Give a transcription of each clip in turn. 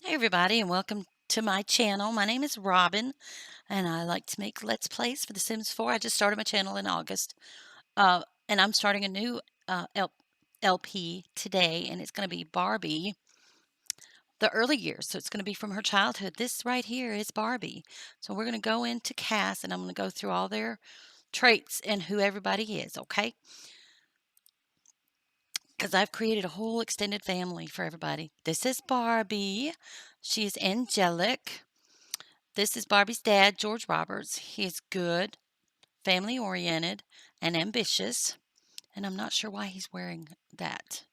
Hey everybody, and welcome to my channel. My name is Robin and I like to make Let's Plays for The Sims 4. I just started my channel in August. And I'm starting a new LP today, and it's going to be Barbie, the early years. So it's going to be from her childhood. This right here is Barbie. So we're going to go into CAS and I'm going to go through all their traits and who everybody is, okay? Because I've created a whole extended family for everybody. This is Barbie. She is angelic. This is Barbie's dad, George Roberts. He is good, family-oriented, and ambitious. And I'm not sure why he's wearing that.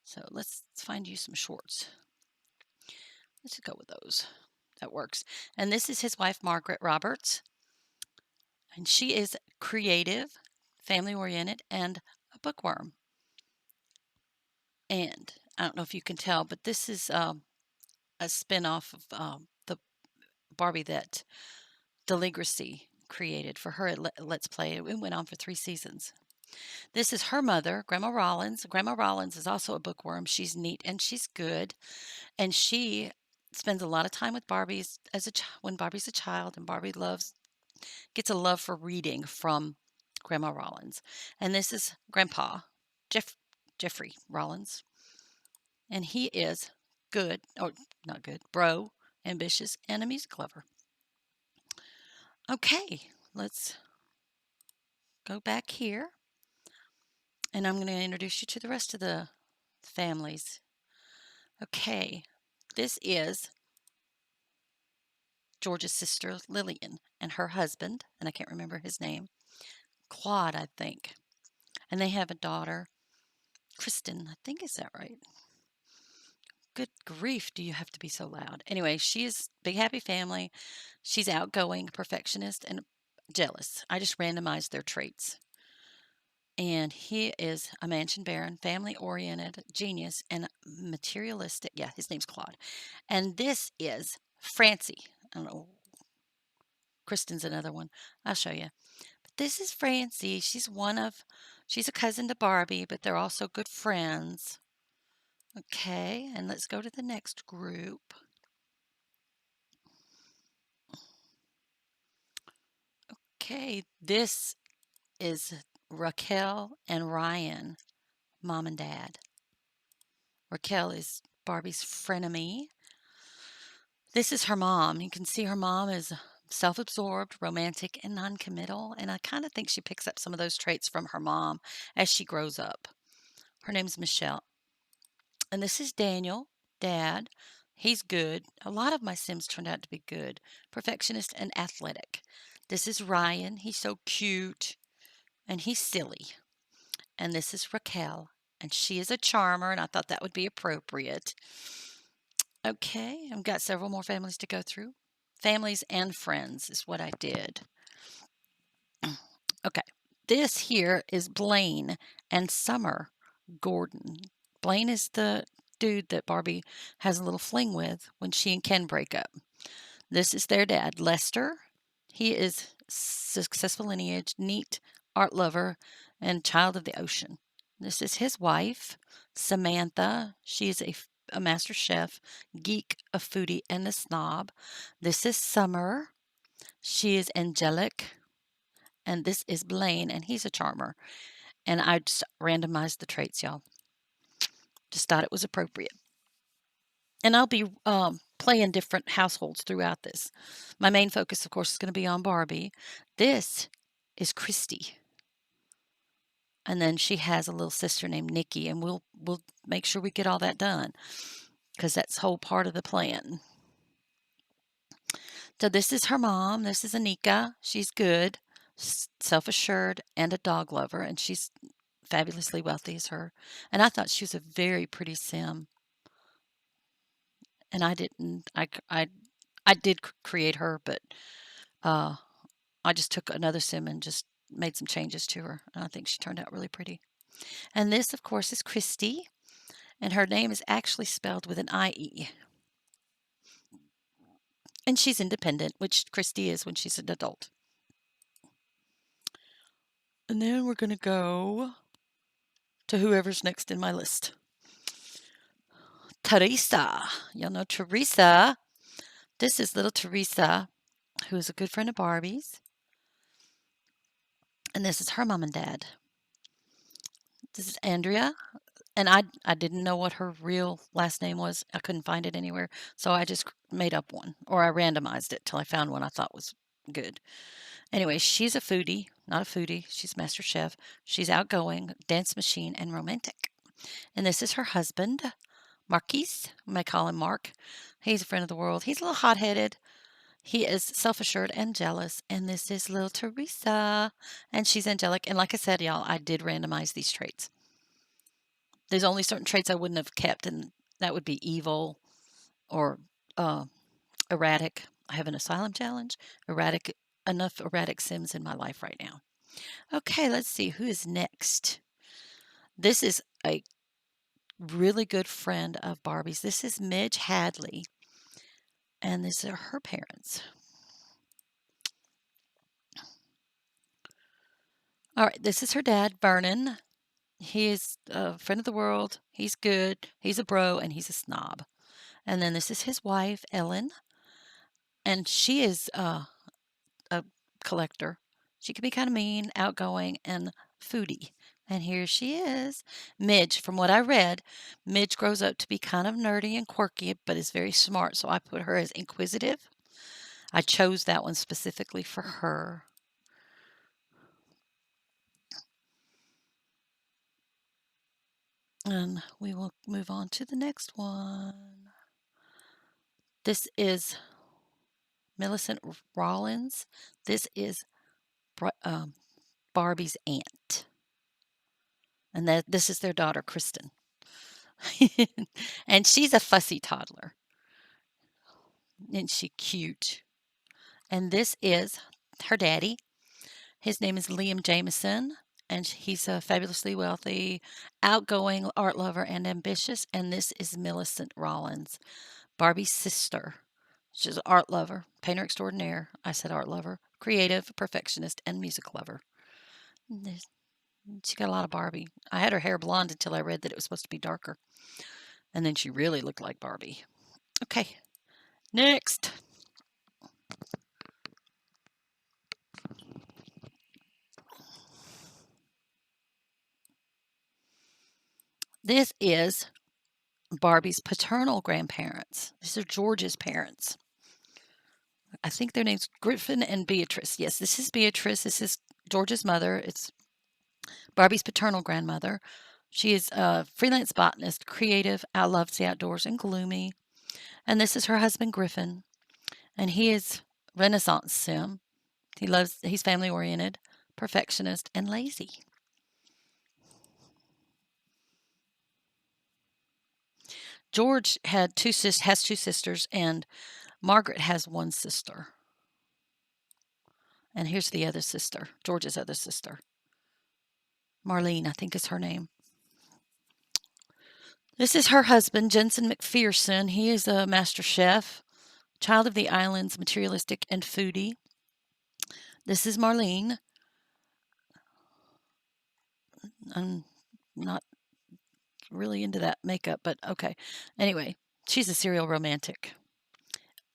So let's find you some shorts. Let's just go with those. That works. And this is his wife, Margaret Roberts. And she is creative, family-oriented, and a bookworm. And I don't know if you can tell, but this is a spin-off of the Barbie that Deligracy created for her Let's Play. It went on for 3 seasons. This is her mother, Grandma Rollins. Grandma Rollins is also a bookworm. She's neat and she's good, and she spends a lot of time with Barbie's when Barbie's a child, and Barbie gets a love for reading from Grandma Rollins. And this is Grandpa, Jeffrey Rollins, and he is good, or not good, bro, ambitious, and a music lover. Okay, let's go back here, and I'm going to introduce you to the rest of the families. Okay, this is George's sister Lillian and her husband, and I can't remember his name, Claude, I think. And they have a daughter, Kristen, I think. Is that right? Good grief, do you have to be so loud? Anyway, she is big happy family. She's outgoing, perfectionist, and jealous. I just randomized their traits. And he is a mansion baron, family-oriented, genius, and materialistic. Yeah, his name's Claude. And this is Francie. I don't know. Kristen's another one. I'll show you. But this is Francie. She's a cousin to Barbie, but they're also good friends. Okay, and let's go to the next group. Okay, this is Raquel and Ryan, mom and dad. Raquel is Barbie's frenemy. This is her mom. You can see her mom is self-absorbed, romantic, and non-committal, and I kind of think she picks up some of those traits from her mom as she grows up. Her name's Michelle. And this is Daniel, dad. He's good. A lot of my Sims turned out to be good. Perfectionist and athletic. This is Ryan. He's so cute and he's silly. And this is Raquel, and she is a charmer, and I thought that would be appropriate. Okay, I've got several more families to go through. Families and friends is what I did. Okay, this here is Blaine and Summer Gordon. Blaine is the dude that Barbie has a little fling with when she and Ken break up. This is their dad, Lester. He is successful lineage, neat, art lover, and child of the ocean. This is his wife, Samantha. She is a master chef, geek, a foodie, and a snob. This is Summer. She is angelic. And this is Blaine, and he's a charmer. And I just randomized the traits, y'all. Just thought it was appropriate. And I'll be playing different households throughout this. My main focus, of course, is going to be on Barbie. This is Christy. And then she has a little sister named Nikki, and we'll make sure we get all that done because that's whole part of the plan. So this is her mom. This is Anika. She's good, self-assured, and a dog lover, and she's fabulously wealthy as her. And I thought she was a very pretty Sim. And I didn't. I did create her, but I just took another Sim and just made some changes to her. And I think she turned out really pretty. And this, of course, is Christy. And her name is actually spelled with an I-E. And she's independent, which Christy is when she's an adult. And then we're going to go to whoever's next in my list. Teresa. Y'all know Teresa. This is little Teresa, who is a good friend of Barbie's. And this is her mom and dad. This is Andrea. And I didn't know what her real last name was. I couldn't find it anywhere. So I just made up one, or I randomized it till I found one I thought was good. Anyway, she's a foodie, not a foodie. She's a master chef. She's outgoing, dance machine, and romantic. And this is her husband, Marquis. I may call him Mark. He's a friend of the world. He's a little hot-headed. He is self-assured and jealous. And this is little Teresa. And she's angelic. And like I said, y'all, I did randomize these traits. There's only certain traits I wouldn't have kept, and that would be evil or erratic. I have an asylum challenge. Erratic, enough erratic Sims in my life right now. Okay, let's see who is next. This is a really good friend of Barbie's. This is Midge Hadley, and these are her parents. All right, this is her dad, Vernon. He is a friend of the world. He's good. He's a bro, and he's a snob. And then this is his wife, Ellen, and she is a collector. She can be kind of mean, outgoing, and foodie. And here she is. Midge, from what I read, Midge grows up to be kind of nerdy and quirky, but is very smart. So I put her as inquisitive. I chose that one specifically for her. And we will move on to the next one. This is Millicent Rollins. This is Barbie's aunt. And this is their daughter, Kristen. And she's a fussy toddler. Isn't she cute? And this is her daddy. His name is Liam Jameson, and he's a fabulously wealthy, outgoing art lover and ambitious. And this is Millicent Rollins, Barbie's sister. She's an art lover, painter extraordinaire. I said art lover, creative, perfectionist, and music lover. She got a lot of Barbie. I had her hair blonde until I read that it was supposed to be darker. And then she really looked like Barbie. Okay, next. This is Barbie's paternal grandparents. These are George's parents. I think their names Griffin and Beatrice. Yes, this is Beatrice. This is George's mother. It's Barbie's paternal grandmother. She is a freelance botanist, creative, loves the outdoors, and gloomy. And this is her husband, Griffin. And he is Renaissance sim. He's family oriented, perfectionist, and lazy. George has two sisters, and Margaret has one sister. And here's the other sister, George's other sister. Marlene, I think is her name. This is her husband, Jensen McPherson. He is a master chef, child of the islands, materialistic and foodie. This is Marlene. I'm not really into that makeup, but okay. Anyway, she's a serial romantic,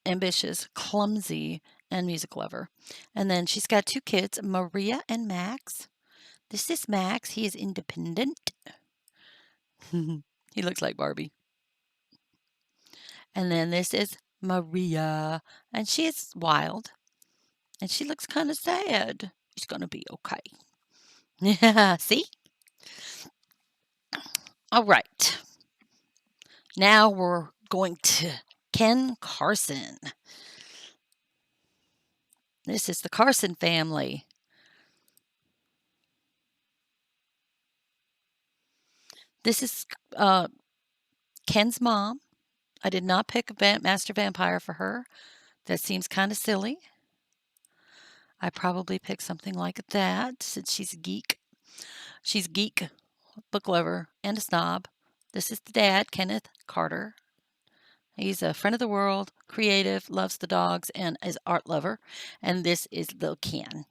ambitious, clumsy, and music lover. And then she's got two kids, Maria and Max. This is Max. He is independent. He looks like Barbie. And then this is Maria, and she is wild, and she looks kind of sad. She's going to be okay. Yeah, see? All right. Now we're going to Ken Carson. This is the Carson family. This is Ken's mom. I did not pick a master vampire for her. That seems kind of silly. I probably picked something like that since she's a geek. She's a geek, book lover, and a snob. This is the dad, Kenneth Carter. He's a friend of the world, creative, loves the dogs, and is art lover. And this is little Ken.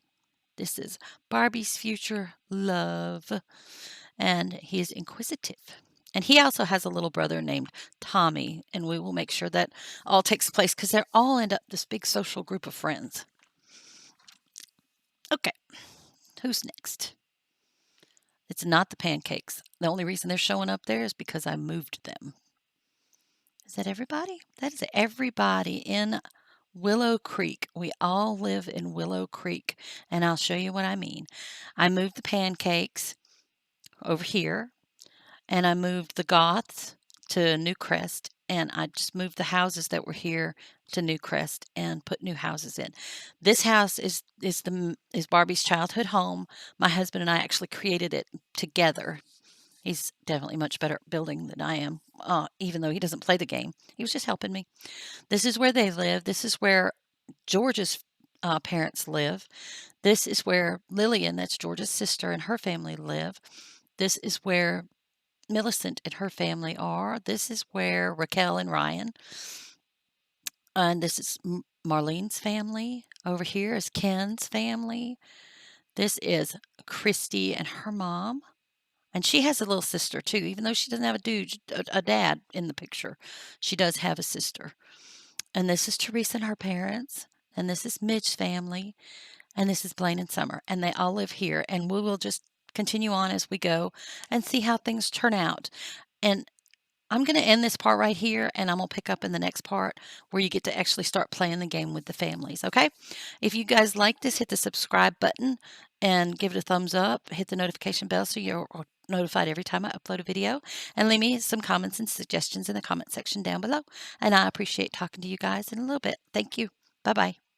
This is Barbie's future love. And he is inquisitive, And he also has a little brother named Tommy, and we will make sure that all takes place because they're all end up this big social group of friends. Okay, who's next? It's not the pancakes. The only reason they're showing up there is because I moved them. Is that everybody? That is everybody in Willow Creek. We all live in Willow Creek, and I'll show you what I mean. I moved the pancakes over here, and I moved the Goths to New Crest, and I just moved the houses that were here to New Crest and put new houses in. This house is Barbie's childhood home. My husband and I actually created it together. He's definitely much better at building than I am, even though he doesn't play the game. He was just helping me. This is where they live. This is where George's parents live. This is where Lillian, that's George's sister, and her family live. This is where Millicent and her family are. This is where Raquel and Ryan. And this is Marlene's family. Over here is Ken's family. This is Christy and her mom. And she has a little sister too, even though she doesn't have a dad in the picture. She does have a sister. And this is Teresa and her parents. And this is Midge's family. And this is Blaine and Summer. And they all live here. And we will just continue on as we go and see how things turn out. And I'm going to end this part right here, and I'm going to pick up in the next part where you get to actually start playing the game with the families, okay? If you guys like this, hit the subscribe button and give it a thumbs up. Hit the notification bell so you're notified every time I upload a video. And leave me some comments and suggestions in the comment section down below. And I appreciate talking to you guys in a little bit. Thank you. Bye-bye.